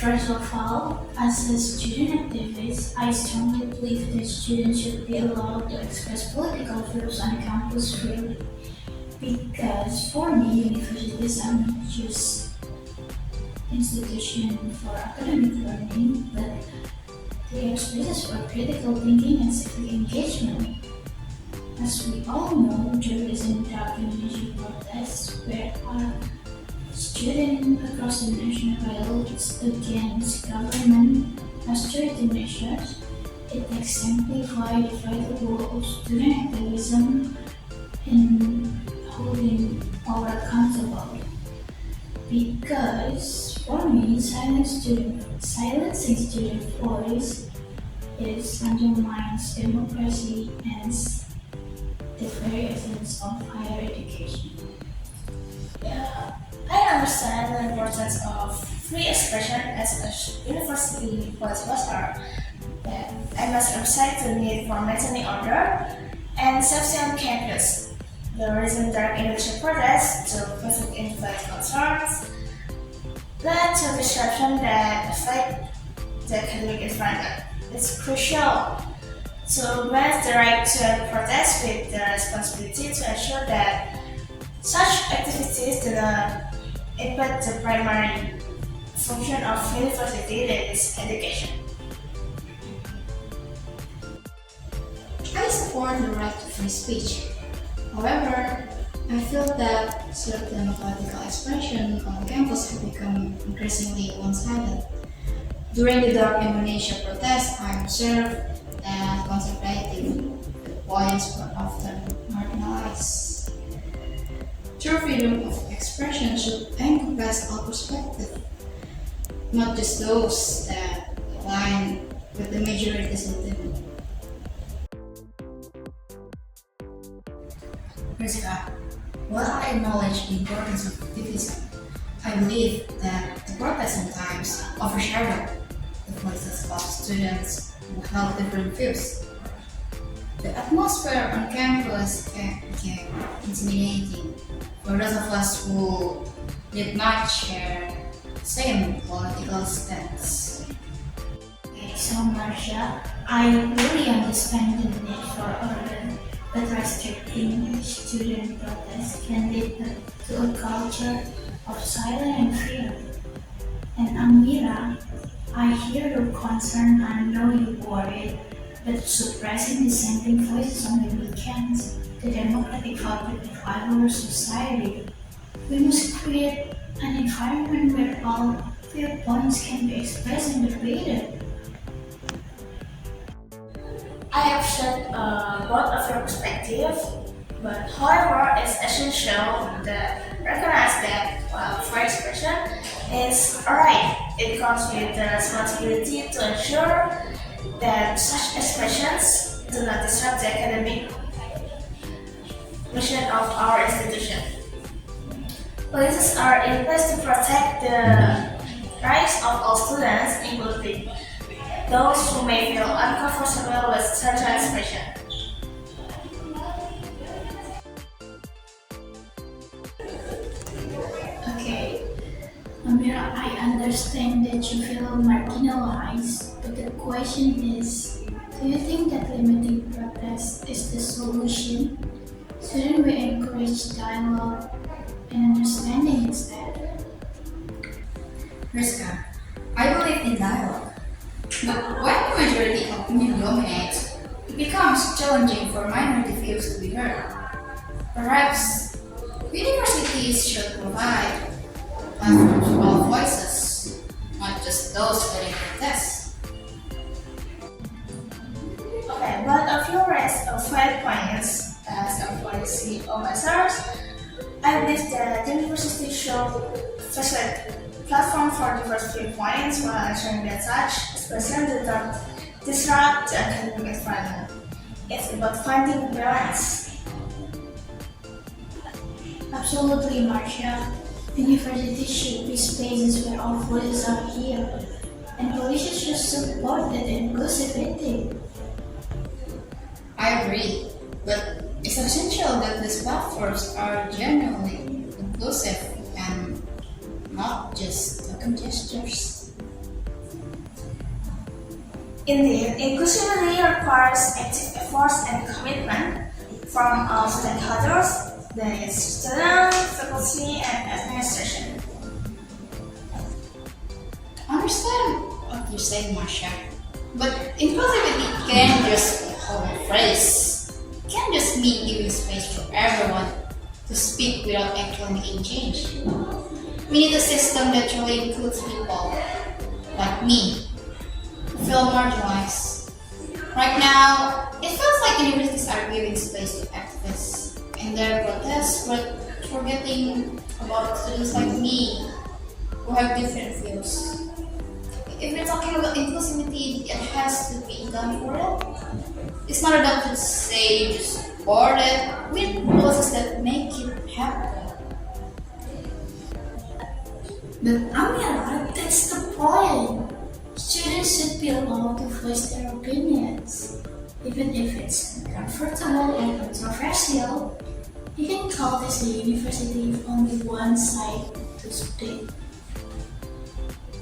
First of all, as a student activist, I strongly believe that students should be allowed to express political views on campus freely. Because for me, universities are not just institutions for academic learning, but they are spaces for critical thinking and civic engagement. As we all know, there is an documentation protest where our students across the nation filed against government austerity measures. It exemplifies the vital role of student activism in holding power accountable. Because for me, silencing student voice is undermines democracy and the very essence of higher education. Yeah, I understand the importance of free expression as a university policy master. But I must emphasize the need for maintaining order and safety on campus. The recent dark Indonesia protests to protect individual concerns led to disruption that affect the academic environment. It's crucial to balance the right to protest with the responsibility to ensure that such activities do not impact the primary function of university, that is education. I support the right to free speech. However, I feel that certain political expression on campus have become increasingly one-sided. During the Dark Indonesia protest, I observed that conservative viewpoints were often marginalized. True freedom of expression should encompass all perspectives, not just those that align with the majority sentiment. Rizka, while I acknowledge the importance of activism, I believe that the protests sometimes overshadow the voices of students who held different views. The atmosphere on campus can become intimidating for those of us who did not share the same political stance. Okay, so Marsya, I really understand the need for order, but restricting student protests can lead to a culture of silence and fear. And Amira, I hear your concern and know you're worried, but suppressing dissenting voices on the weekends, the democratic fabric of our society, we must create an environment where all viewpoints can be expressed and debated. I appreciate both of your perspective, but however, it's essential to recognize that while free expression is alright, it comes with the responsibility to ensure that such expressions do not disrupt the academic mission of our institution. Policies are in place to protect the rights of all students, including those who may feel uncomfortable with certain expression. Okay, Amira, I understand that you feel marginalized, but the question is, do you think that limiting protest is the solution? Shouldn't we encourage dialogue and understanding instead? Rizka, I believe in dialogue. But when the majority opinion dominates, it becomes challenging for minority views to be heard. Perhaps universities should provide platforms for all voices, not just those leading protests. Okay, but a few raised of 5 points as a policy officers. I believe that the university should facilitate platform for diverse viewpoints while ensuring that such expression do not disrupt the academic environment. It's about finding balance. Absolutely, Marsya. Universities should be spaces where all voices are heard, and policies should support that inclusivity. I agree, but it's essential that these platforms are genuinely inclusive and not just token gestures. Indeed, inclusivity requires active efforts and commitment from all stakeholders, that is, students, faculty, and administration. I understand what you're saying, Marsya. But inclusivity can't just be a hollow phrase. It can't just mean giving space for everyone to speak without actually making change. We need a system that truly includes people like me who feel marginalized. Right now, it feels like universities are giving space to activists and their protests, but forgetting about students like me who have different views. If we're talking about inclusivity, it has to be done for it. It's not enough to say just support it with processes that make it happen. But Amira, that's the point. Students should be allowed to voice their opinions, even if it's uncomfortable or controversial. You can call this a university with only one side to speak.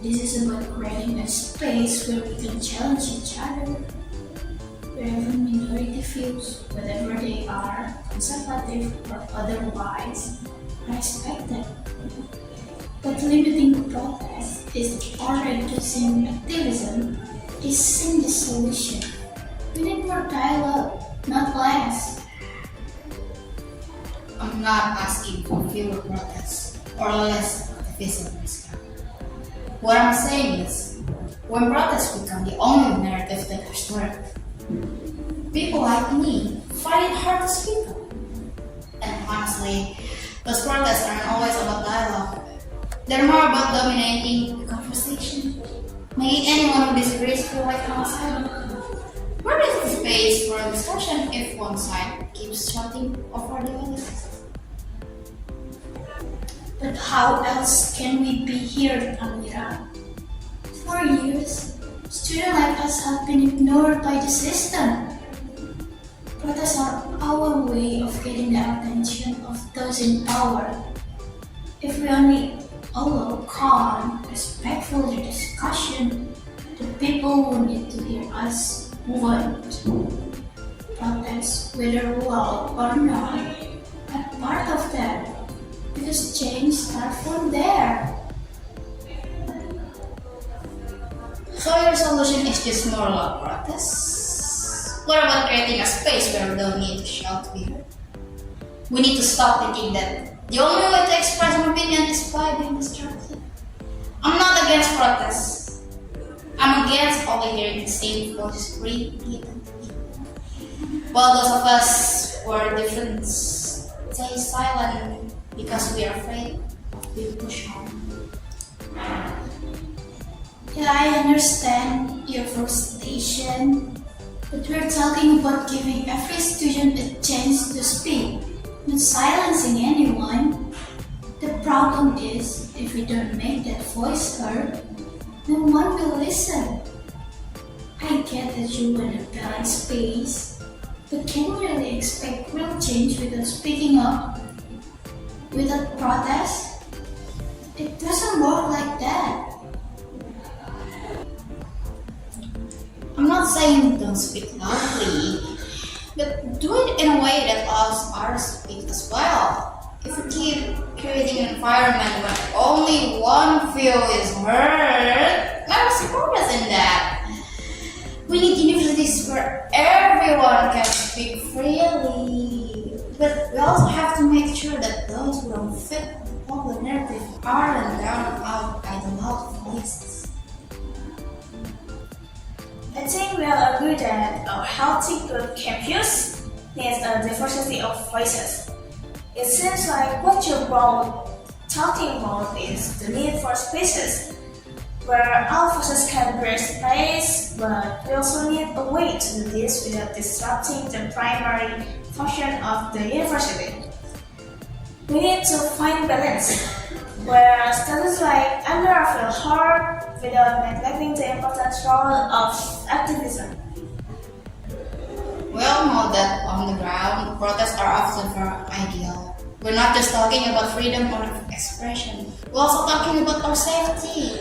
This is about creating a space where we can challenge each other, wherever minority views, whatever they are, conservative or otherwise, are respected. But limiting protest or reducing activism isn't the solution. We need more dialogue, not less. I'm not asking for fewer protests or less activism, Rizka. What I'm saying is, when protests become the only narrative that is heard, people like me find it hard to speak up. And honestly, those protests aren't always about dialogue. They're more about dominating the conversation, making anyone who disagrees feel like an outsider. Where is the space for a discussion if one side keeps shouting over the other? But how else can we be here, Amira? For years, students like us have been ignored by the system. Protests are our way of getting the attention of those in power. If we only allow calm, respectful discussion, the people who need to hear us won't. Protests, whether loud or not, are part of that. Because change starts from there. So your solution is just more loud protests? What about creating a space where we don't need to shout to be heard? We need to stop thinking that the only way to express an opinion is by being destructive. I'm not against protests. I'm against only hearing the same voices repeatedly. While those of us who are different stay silent because we are afraid of being pushed on. Yeah, I understand your frustration, but we're talking about giving every student a chance to speak, not silencing anyone. The problem is, if we don't make that voice heard, no one will listen. I get that you want a balanced space, but can you really expect real change without speaking up? Without protest? It doesn't work like that. I'm not saying don't speak loudly, but do it in a way that allows others to speak as well. If we keep creating an environment where only one view is heard, I will support us in that. We need universities where everyone can speak freely, but we also have to make sure that those who don't fit the popular narrative aren't drowned out by the loud voices. I think we all agree that a healthy, good campus needs a diversity of voices. It seems like what you're both talking about is the need for spaces where all voices can breathe space, but we also need a way to do this without disrupting the primary function of the university. We need to find balance, where students like Amira feel heard without neglecting the important role of activism. We all know that on the ground, protests are often very ideal. We're not just talking about freedom or expression, we're also talking about our safety.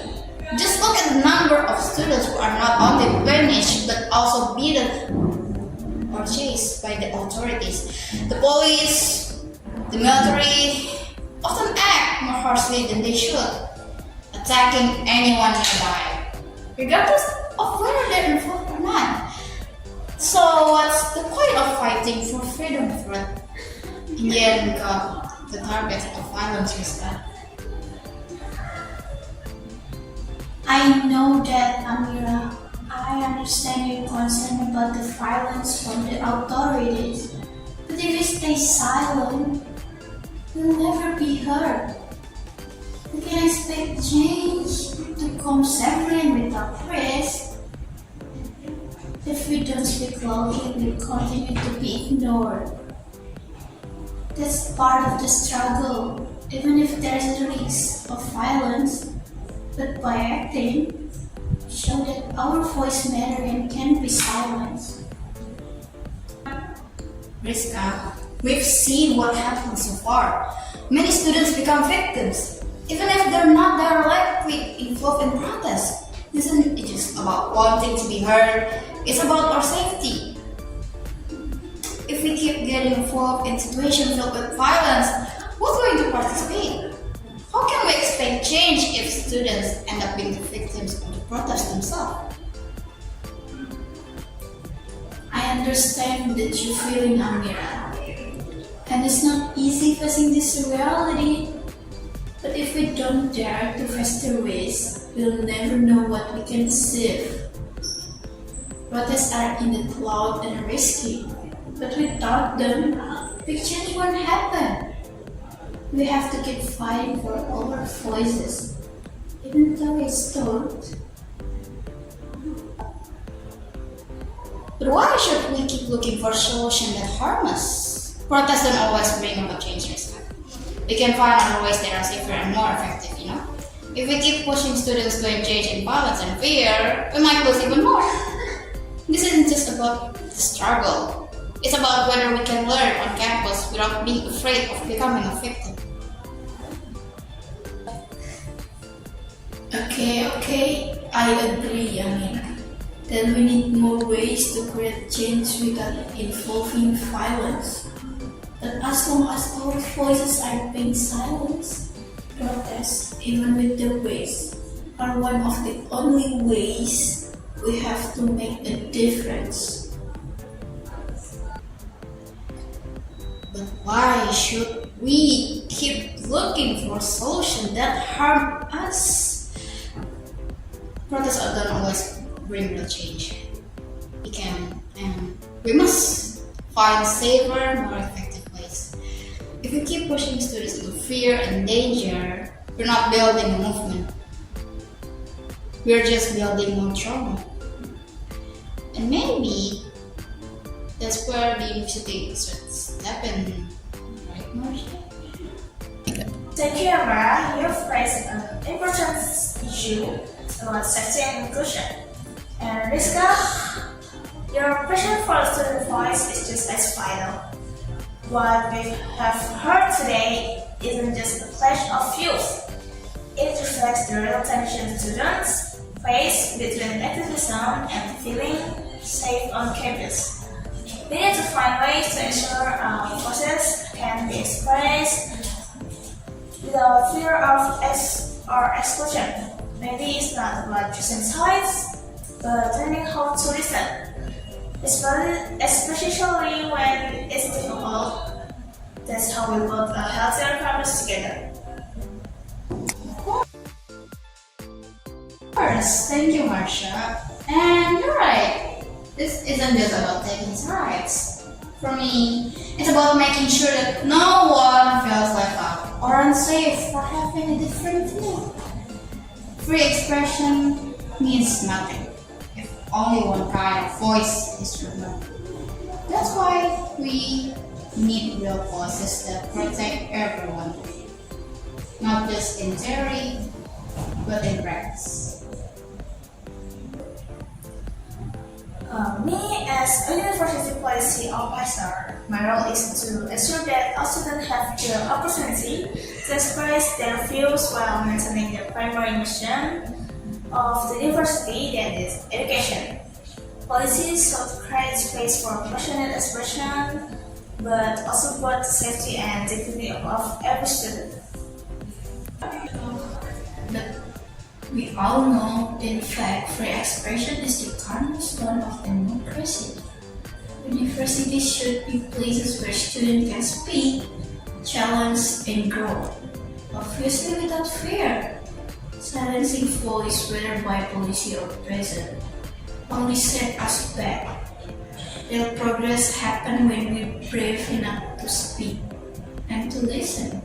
Just look at the number number of students who are not only punished but also beaten or chased by the authorities. The police, the military often act more harshly than they should, attacking anyone nearby, regardless of whether they're involved or not. So what's the point of fighting for freedom if in the end become the target of violence instead? I know that, Amira. I understand your concern about the violence from the authorities. But if we stay silent, we'll never be heard. We can expect change to come safely and without risk. If we don't speak loudly, we'll continue to be ignored. That's part of the struggle, even if there's a risk of violence. But by acting, show that our voice matters and can't be silenced. Rizka, we've seen what happened so far. Many students become victims, even if they're not directly involved in protests. This isn't just about wanting to be heard, it's about our safety. If we keep getting involved in situations filled with violence, who's going to participate? How can we expect change if students end up being the victims of the protest themselves? I understand that you're feeling, Amira. And it's not easy facing this reality. But if we don't dare to face the risk, we'll never know what we can achieve. Protests are in the cloud and risky. But without them, big change won't happen. We have to keep fighting for our voices, even though it's tough. But why should we keep looking for solutions that harm us? Protests don't always bring about change, Rizka. We can find other ways that are safer and more effective, If we keep pushing students to engage in violence and fear, we might lose even more. This isn't just about the struggle. It's about whether we can learn on campus without being afraid of becoming a victim. Okay, I agree, Amira. Then we need more ways to create change without involving violence. But as long as our voices are being silenced, protests, even with the ways, are one of the only ways we have to make a difference. But why should we keep looking for solutions that harm us? Protests don't always bring real change. We must find safer, more effective ways. If we keep pushing students into fear and danger, we're not building a movement. We're just building more trauma. And maybe that's where the university should step in, right, Marsya? Thank you, Amira. You've raised an important issue about safety and inclusion. And Rizka, your passion for student voice is just as vital. What we have heard today isn't just a clash of views. It reflects the real tension students face between activism and feeling safe on campus. We need to find ways to ensure our voices can be expressed without fear of exclusion. Maybe it's not about choosing sides, but learning how to listen, especially when it's difficult. That's how we build a healthier campus together. Of course, thank you, Marsya. And you're right, this isn't just about taking sides. For me, it's about making sure that no one feels left out or unsafe for having a different view. Free expression means nothing if only one kind of voice is removed. That's why we need real voices that protect everyone, not just in theory, but in practice. Me, as a university policy officer, my role is to ensure that all students have the opportunity to express their views while maintaining their primary mission, of the university, that is education. Policies should create space for passionate expression, but also put the safety and dignity of every student. But we all know, in fact, free expression is the cornerstone of democracy. Universities should be places where students can speak, challenge, and grow. Obviously without fear. Silencing voice, whether by policy or present, only set us back. Real progress happens when we brave enough to speak and to listen.